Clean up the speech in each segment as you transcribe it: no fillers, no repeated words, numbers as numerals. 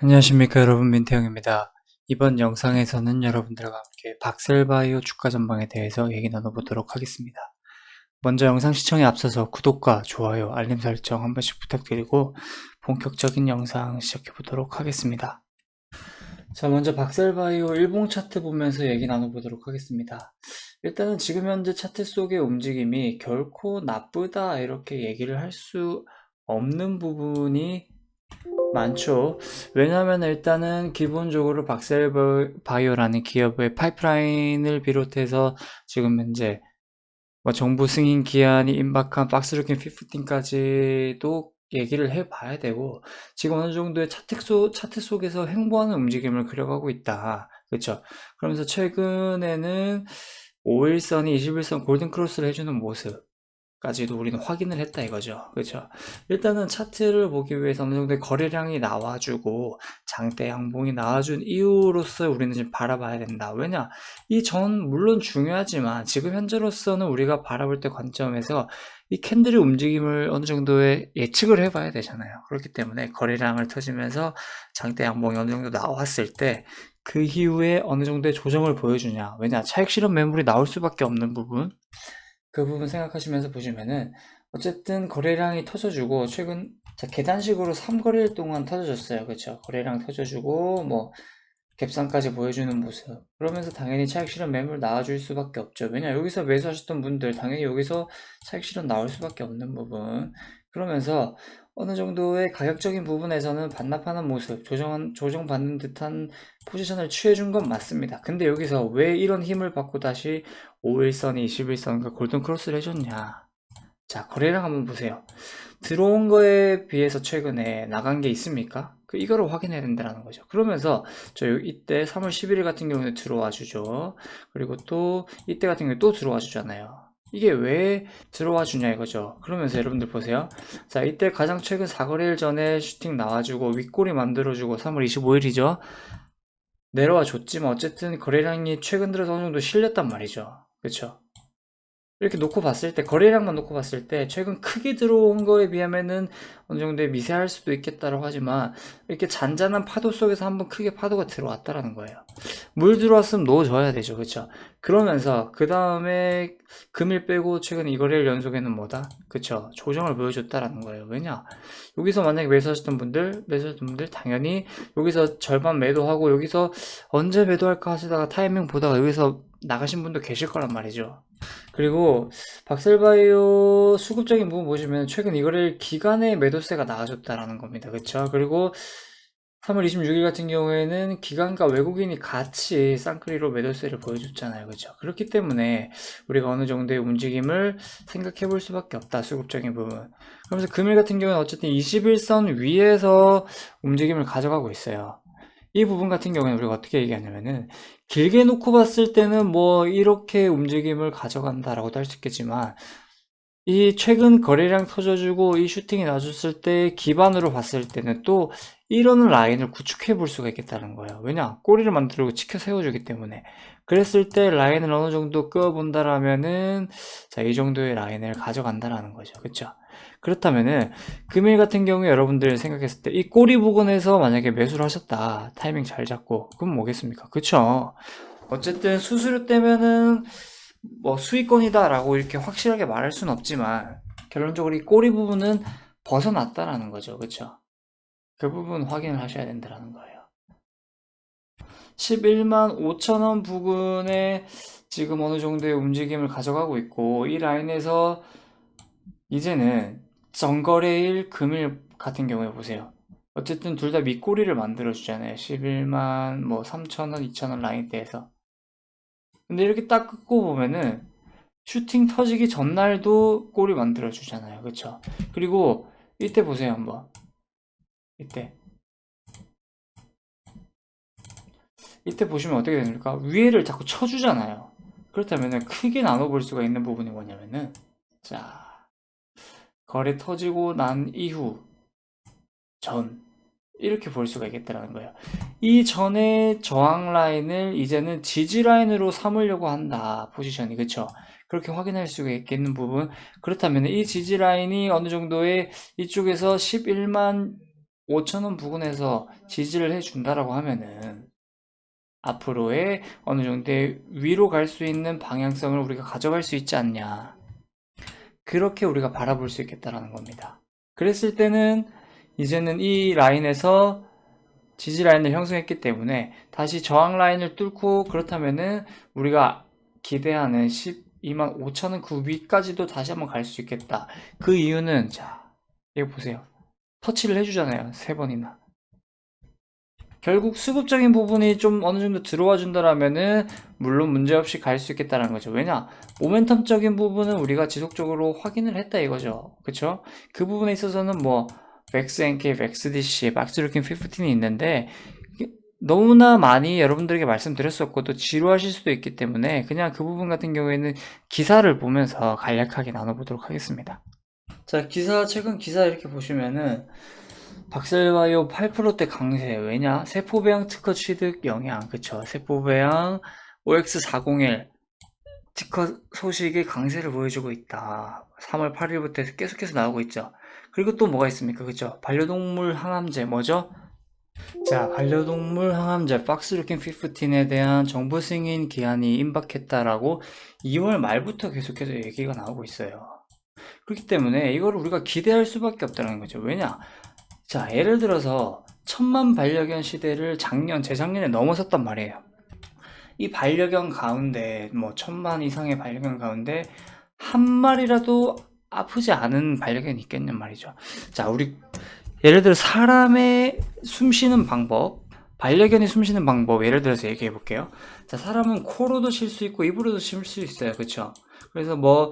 안녕하십니까 여러분, 민태형입니다. 이번 영상에서는 여러분들과 함께 박셀바이오 주가 전망에 대해서 얘기 나눠보도록 하겠습니다. 먼저 영상 시청에 앞서서 구독과 좋아요, 알림 설정 한 번씩 부탁드리고 본격적인 영상 시작해보도록 하겠습니다. 자, 먼저 박셀바이오 일봉 차트 보면서 얘기 나눠보도록 하겠습니다. 일단은 지금 현재 차트 속의 움직임이 결코 나쁘다 이렇게 얘기를 할 수 없는 부분이 많죠. 왜냐하면 일단은 기본적으로 박셀바이오라는 기업의 파이프라인을 비롯해서 지금 현재 정부 승인 기한이 임박한 박스루킹 15까지도 얘기를 해봐야 되고, 지금 어느 정도의 차트 속에서 횡보하는 움직임을 그려가고 있다. 그렇죠? 그러면서 최근에는 5일선이 21선 골든크로스를 해주는 모습 까지도 우리는 확인을 했다 이거죠. 그렇죠? 일단은 차트를 보기 위해서 어느 정도의 거래량이 나와주고 장대 양봉이 나와준 이유로서 우리는 지금 바라봐야 된다. 왜냐? 이 전 물론 중요하지만 지금 현재로서는 우리가 바라볼 때 관점에서 이 캔들의 움직임을 어느 정도의 예측을 해봐야 되잖아요. 그렇기 때문에 거래량을 터지면서 장대 양봉이 어느 정도 나왔을 때 그 이후에 어느 정도의 조정을 보여주냐. 왜냐? 차익 실현 매물이 나올 수밖에 없는 부분. 그 부분 생각하시면서 보시면은 어쨌든 거래량이 터져주고 최근 계단식으로 3거래일 동안 터져줬어요. 그쵸? 거래량 터져주고 뭐 갭상까지 보여주는 모습. 그러면서 당연히 차익 실현 매물 나와줄 수밖에 없죠. 왜냐, 여기서 매수하셨던 분들 당연히 여기서 차익 실현 나올 수밖에 없는 부분. 그러면서 어느 정도의 가격적인 부분에서는 반납하는 모습, 조정받는 듯한 포지션을 취해준 건 맞습니다. 근데 여기서 왜 이런 힘을 받고 다시 5일선, 21선과 골든 크로스를 해줬냐? 자, 거래량 한번 보세요. 들어온 거에 비해서 최근에 나간 게 있습니까? 이거를 확인해야 된다는 거죠. 그러면서 이때 3월 11일 같은 경우는 들어와 주죠. 그리고 또 이때 같은 경우에 또 들어와 주잖아요. 이게 왜 들어와 주냐 이거죠. 그러면서 여러분들 보세요. 자, 이때 가장 최근 4거래일 전에 슈팅 나와주고 윗꼬리 만들어주고 3월 25일이죠. 내려와 줬지만 어쨌든 거래량이 최근 들어서 어느 정도 실렸단 말이죠. 그쵸? 이렇게 놓고 봤을 때, 거래량만 놓고 봤을 때, 최근 크게 들어온 거에 비하면은 어느 정도 미세할 수도 있겠다라고 하지만, 이렇게 잔잔한 파도 속에서 한번 크게 파도가 들어왔다라는 거예요. 물 들어왔으면 넣어줘야 되죠. 그쵸? 그러면서, 그 다음에 금일 빼고 최근 이거래일 연속에는 뭐다? 그쵸? 조정을 보여줬다라는 거예요. 왜냐? 여기서 만약에 매수하셨던 분들, 당연히 여기서 절반 매도하고, 여기서 언제 매도할까 하시다가 타이밍 보다가 여기서 나가신 분도 계실 거란 말이죠. 그리고 박셀바이오 수급적인 부분 보시면 최근 이거를 기간의 매도세가 나와줬다라는 겁니다. 그쵸? 그리고 3월 26일 같은 경우에는 기관과 외국인이 같이 쌍크리로 매도세를 보여줬잖아요. 그죠? 그렇기 때문에 우리가 어느 정도의 움직임을 생각해 볼 수밖에 없다. 수급적인 부분. 그러면서 금일 같은 경우는 어쨌든 21선 위에서 움직임을 가져가고 있어요. 이 부분 같은 경우는 우리가 어떻게 얘기하냐면은 길게 놓고 봤을 때는 뭐 이렇게 움직임을 가져간다라고도 할 수 있겠지만 이 최근 거래량 터져주고 이 슈팅이 나줬을 때 기반으로 봤을 때는 또 이런 라인을 구축해 볼 수가 있겠다는 거예요. 왜냐? 꼬리를 만들고 치켜 세워주기 때문에. 그랬을 때 라인을 어느 정도 끄어본다라면은 자, 이 정도의 라인을 가져간다라는 거죠. 그쵸? 그렇다면은 금일 같은 경우에 여러분들 생각했을 때 이 꼬리 부근에서 만약에 매수를 하셨다. 타이밍 잘 잡고. 그럼 뭐겠습니까? 그쵸? 어쨌든 수수료 때면은 뭐 수익권이다라고 이렇게 확실하게 말할 수는 없지만 결론적으로 이 꼬리 부분은 벗어났다라는 거죠. 그쵸? 그 부분 확인을 하셔야 된다는 거예요. 11만 5천 원 부근에 지금 어느 정도의 움직임을 가져가고 있고 이 라인에서 이제는 정거래일 금일 같은 경우에 보세요. 어쨌든 둘 다 밑꼬리를 만들어 주잖아요. 11만 뭐 3천 원, 2천 원 라인대에서. 근데 이렇게 딱 긋고 보면은 슈팅 터지기 전날도 골이 만들어 주잖아요. 그쵸? 그리고 이때 보세요 한번. 이때 보시면 어떻게 됩니까? 위에를 자꾸 쳐주잖아요. 그렇다면 크게 나눠볼 수가 있는 부분이 뭐냐면은 자, 거래 터지고 난 이후 전 이렇게 볼 수가 있겠다라는 거예요. 이 전에 저항 라인을 이제는 지지 라인으로 삼으려고 한다. 포지션이. 그쵸? 그렇게 확인할 수가 있겠는 부분. 그렇다면 이 지지 라인이 어느 정도의 이쪽에서 11만 5,000원 부근에서 지지를 해준다라고 하면은 앞으로의 어느 정도의 위로 갈 수 있는 방향성을 우리가 가져갈 수 있지 않냐. 그렇게 우리가 바라볼 수 있겠다라는 겁니다. 그랬을 때는 이제는 이 라인에서 지지 라인을 형성했기 때문에 다시 저항 라인을 뚫고 그렇다면은 우리가 기대하는 12만 5천원 그 위까지도 다시 한번 갈 수 있겠다. 그 이유는 자, 이거 보세요. 터치를 해주잖아요. 3번이나. 결국 수급적인 부분이 좀 어느 정도 들어와 준다라면은 물론 문제없이 갈 수 있겠다는 거죠. 왜냐? 모멘텀적인 부분은 우리가 지속적으로 확인을 했다 이거죠. 그쵸? 그 부분에 있어서는 뭐 맥스NK, 맥스DC, 박스루킹 15이 있는데 너무나 많이 여러분들에게 말씀드렸었고 또 지루하실 수도 있기 때문에 그냥 그 부분 같은 경우에는 기사를 보면서 간략하게 나눠보도록 하겠습니다. 자, 최근 기사 이렇게 보시면은 박셀바이오 8%대 강세. 왜냐? 세포배양 특허 취득 영향. 그쵸? 세포배양 OX401 특허 소식이 강세를 보여주고 있다. 3월 8일부터 계속해서 나오고 있죠. 그리고 또 뭐가 있습니까? 그쵸? 반려동물 항암제. 뭐죠? 자, 반려동물 항암제 박스루킨 15에 대한 정부 승인 기한이 임박했다라고 2월 말부터 계속해서 얘기가 나오고 있어요. 그렇기 때문에 이걸 우리가 기대할 수밖에 없다는 거죠. 왜냐? 자, 예를 들어서 1000만 반려견 시대를 재작년에 넘어섰단 말이에요. 이 반려견 가운데, 뭐 1000만 이상의 반려견 가운데 한 마리라도 아프지 않은 반려견이 있겠냔 말이죠. 자, 우리 예를 들어 사람의 숨 쉬는 방법, 반려견이 숨 쉬는 방법 예를 들어서 얘기해 볼게요. 자, 사람은 코로도 쉴 수 있고 입으로도 쉴 수 있어요. 그쵸? 그래서 뭐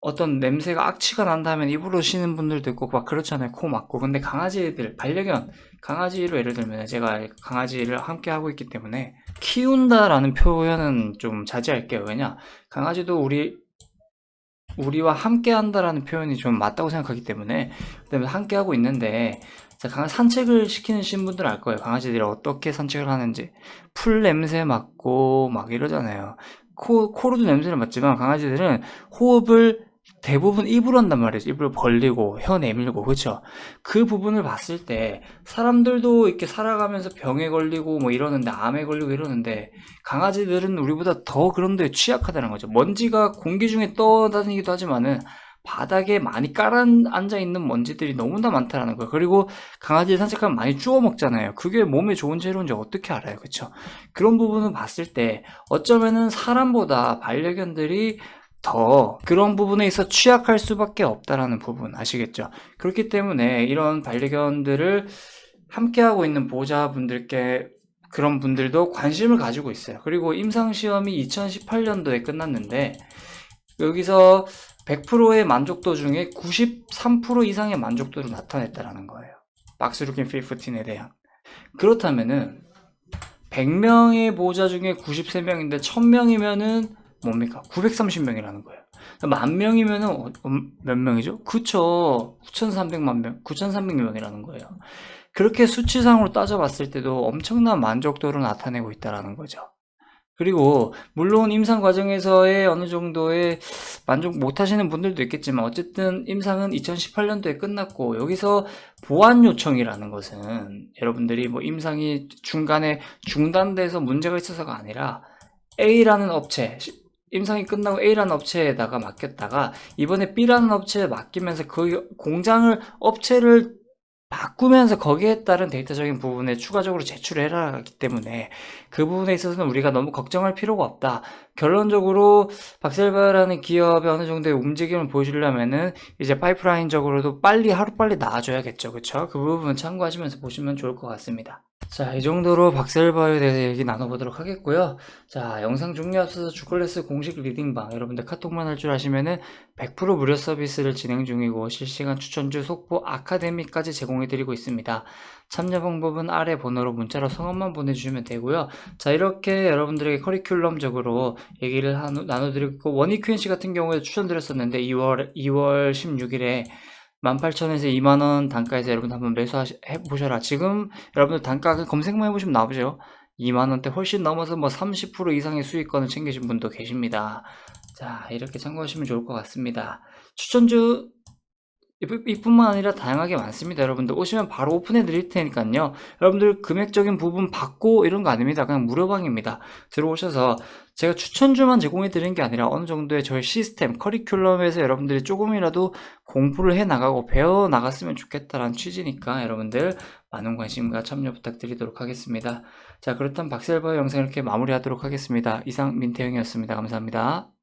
어떤 냄새가 악취가 난다면 입으로 쉬는 분들도 있고 막 그렇잖아요. 코 막고. 근데 강아지들, 반려견, 강아지로 예를 들면 제가 강아지를 함께 하고 있기 때문에 키운다라는 표현은 좀 자제할게요. 왜냐? 강아지도 우리와 함께 한다라는 표현이 좀 맞다고 생각하기 때문에 그다음에 함께 하고 있는데 자, 산책을 시키는 분들은 알 거예요. 강아지들이 어떻게 산책을 하는지 풀 냄새 맡고 막 이러잖아요. 코로도 냄새를 맡지만 강아지들은 호흡을 대부분 입으로 한단 말이죠. 입을 벌리고 혀 내밀고 그렇죠. 그 부분을 봤을 때 사람들도 이렇게 살아가면서 병에 걸리고 뭐 이러는데 암에 걸리고 이러는데 강아지들은 우리보다 더 그런 데 취약하다는 거죠. 먼지가 공기 중에 떠다니기도 하지만은 바닥에 많이 깔아앉아 있는 먼지들이 너무나 많다라는 거예요. 그리고 강아지 산책하면 많이 주워 먹잖아요. 그게 몸에 좋은지 해로운지 어떻게 알아요, 그쵸? 그런 부분을 봤을 때 어쩌면은 사람보다 반려견들이 더 그런 부분에 있어 취약할 수밖에 없다라는 부분 아시겠죠? 그렇기 때문에 이런 반려견들을 함께하고 있는 보호자분들께 그런 분들도 관심을 가지고 있어요. 그리고 임상시험이 2018년도에 끝났는데 여기서 100%의 만족도 중에 93% 이상의 만족도를 나타냈다라는 거예요. 박스루킨 15에 대한. 그렇다면은 100명의 보호자 중에 93명인데 1000명이면은 뭡니까? 930명이라는 거예요. 10,000명이면은 몇 명이죠? 그쵸. 9,300만 명, 9,300명이라는 거예요. 그렇게 수치상으로 따져봤을 때도 엄청난 만족도를 나타내고 있다는 거죠. 그리고 물론 임상 과정에서의 어느 정도의 만족 못 하시는 분들도 있겠지만 어쨌든 임상은 2018년도에 끝났고 여기서 보완 요청이라는 것은 여러분들이 뭐 임상이 중간에 중단돼서 문제가 있어서가 아니라 A라는 업체 임상이 끝나고 A라는 업체에다가 맡겼다가 이번에 B라는 업체에 맡기면서 그 업체를 바꾸면서 거기에 따른 데이터적인 부분에 추가적으로 제출을 해라 하기 때문에 그 부분에 있어서는 우리가 너무 걱정할 필요가 없다. 결론적으로 박셀바라는 기업의 어느 정도의 움직임을 보여주려면은 이제 파이프라인적으로도 하루빨리 나와줘야겠죠. 그쵸? 그 부분 참고하시면서 보시면 좋을 것 같습니다. 자, 이 정도로 박셀바에 대해서 얘기 나눠보도록 하겠고요. 자, 영상 종료 앞서서 주클래스 공식 리딩방 여러분들 카톡만 할 줄 아시면은 100% 무료 서비스를 진행 중이고 실시간 추천주 속보 아카데미까지 제공해드리고 있습니다. 참여 방법은 아래 번호로 문자로 성함만 보내주시면 되고요. 자, 이렇게 여러분들에게 커리큘럼적으로 얘기를 나눠드리고 원익 QNC 같은 경우에 추천드렸었는데 2월 16일에 18,000원에서 2만원 단가에서 여러분 한번 매수해보셔라. 지금 여러분들 단가 검색만 해보시면 나오죠. 2만원대 훨씬 넘어서 뭐 30% 이상의 수익권을 챙기신 분도 계십니다. 자, 이렇게 참고하시면 좋을 것 같습니다. 추천주 이뿐만 아니라 다양하게 많습니다. 여러분들 오시면 바로 오픈해 드릴 테니까요. 여러분들 금액적인 부분 받고 이런 거 아닙니다. 그냥 무료방입니다. 들어오셔서 제가 추천주만 제공해 드리는 게 아니라 어느 정도의 저희 시스템, 커리큘럼에서 여러분들이 조금이라도 공부를 해 나가고 배워 나갔으면 좋겠다라는 취지니까 여러분들 많은 관심과 참여 부탁드리도록 하겠습니다. 자, 그렇다면 박셀바이오 영상 이렇게 마무리하도록 하겠습니다. 이상 민태형이었습니다. 감사합니다.